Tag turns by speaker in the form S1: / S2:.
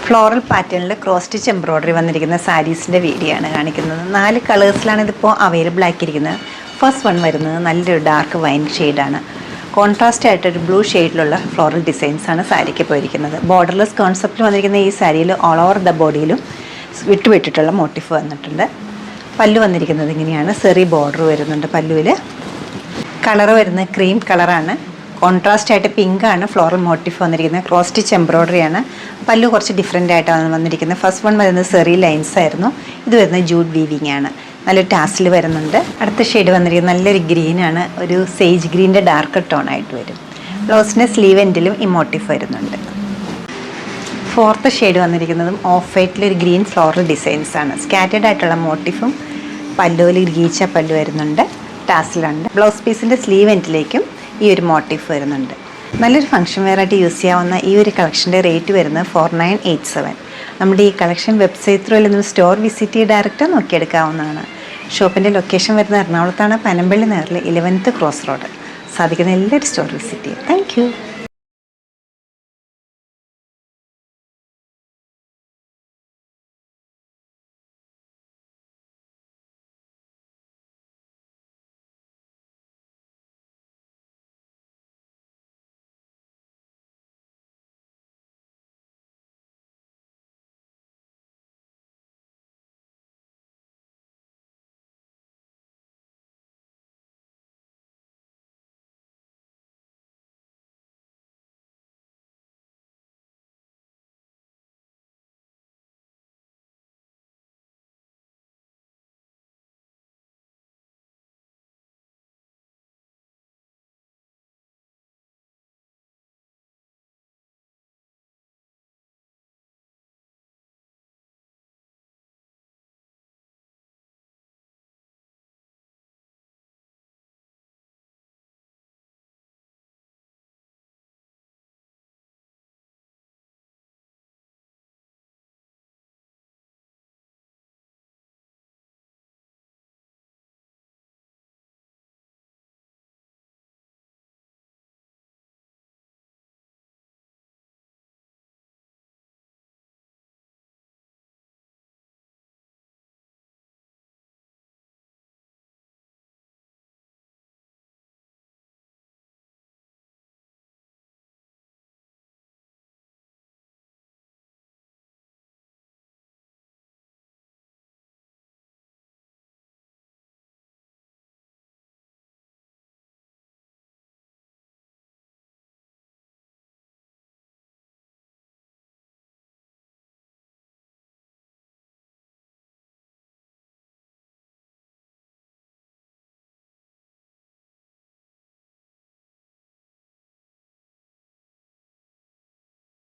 S1: Floral പാറ്റേണിൽ cross stitch embroidery വന്നിരിക്കുന്ന സാരീസിൻ്റെ video ആണ് കാണിക്കുന്നത്. 4 കളേഴ്സിലാണ് ഇതിപ്പോൾ അവൈലബിൾ ആക്കിയിരിക്കുന്നത്. ഫസ്റ്റ് വൺ വരുന്നത് നല്ലൊരു ഡാർക്ക് വൈൻ ഷെയ്ഡാണ്. കോൺട്രാസ്റ്റ് ആയിട്ടൊരു ബ്ലൂ ഷെയ്ഡിലുള്ള ഫ്ലോറൽ ഡിസൈൻസാണ് സാരിക്ക് പോയിരിക്കുന്നത്. ബോർഡർലെസ് കോൺസെപ്റ്റിൽ വന്നിരിക്കുന്ന ഈ സാരിയിൽ ഓൾ ഓവർ ദ ബോഡിയിലും വിട്ടുവിട്ടിട്ടുള്ള മോട്ടിഫ് വന്നിട്ടുണ്ട്. പല്ലു വന്നിരിക്കുന്നത് ഇങ്ങനെയാണ്. സെറി ബോർഡർ വരുന്നുണ്ട് പല്ലുവിൽ. കളറ് വരുന്നത് ക്രീം കളറാണ്. കോൺട്രാസ്റ്റ് ആയിട്ട് പിങ്കാണ് ഫ്ലോറൽ മോട്ടിഫ് വന്നിരിക്കുന്നത്. ക്രോസ് സ്റ്റിച്ച് എംബ്രോയ്ഡറിയാണ്. പല്ലു കുറച്ച് ഡിഫറെൻ്റ് ആയിട്ടാണ് വന്നിരിക്കുന്നത്. ഫസ്റ്റ് വൺ വരുന്നത് സെറി ലൈൻസ് ആയിരുന്നു. ഇത് വരുന്നത് ജൂഡ് വീവിങ് ആണ്. നല്ലൊരു ടാസിൽ വരുന്നുണ്ട്. അടുത്ത ഷെയ്ഡ് വന്നിരിക്കുന്നത് നല്ലൊരു ഗ്രീനാണ്. ഒരു സേജ് ഗ്രീൻ്റെ ഡാർക്ക് ടോണായിട്ട് വരും. ബ്ലൗസിൻ്റെ സ്ലീവ് എൻഡിലും ഈ മോട്ടിഫ് വരുന്നുണ്ട്. ഫോർത്ത് ഷെയ്ഡ് വന്നിരിക്കുന്നതും ഓഫ് വൈറ്റിലൊരു ഗ്രീൻ ഫ്ലോറൽ ഡിസൈൻസാണ്. സ്കാറ്റേഡ് ആയിട്ടുള്ള മോട്ടിഫും പല്ലുവിൽ ഗീച്ച പല്ലു വരുന്നുണ്ട്. ടാസിലുണ്ട്. ബ്ലൗസ് പീസിൻ്റെ സ്ലീവ് എൻഡിലേക്കും ഈ ഒരു മോട്ടീഫ് വരുന്നുണ്ട്. നല്ലൊരു ഫംഗ്ഷൻ വെയറായിട്ട് യൂസ് ചെയ്യാവുന്ന ഈ ഒരു കളക്ഷൻ്റെ റേറ്റ് വരുന്നത് 4987. നമ്മുടെ ഈ കളക്ഷൻ വെബ്സൈറ്റ് ത്രൂ അല്ലെങ്കിൽ സ്റ്റോർ വിസിറ്റ് ചെയ്ത് ഡയറക്റ്റ് നോക്കിയെടുക്കാവുന്നതാണ്. ഷോപ്പിൻ്റെ ലൊക്കേഷൻ വരുന്നത് എറണാകുളത്താണ്. പനമ്പള്ളി നേറിൽ 11th ക്രോസ് റോഡ്. സാധിക്കുന്ന എല്ലാവരും സ്റ്റോർ വിസിറ്റ് ചെയ്യുക. താങ്ക്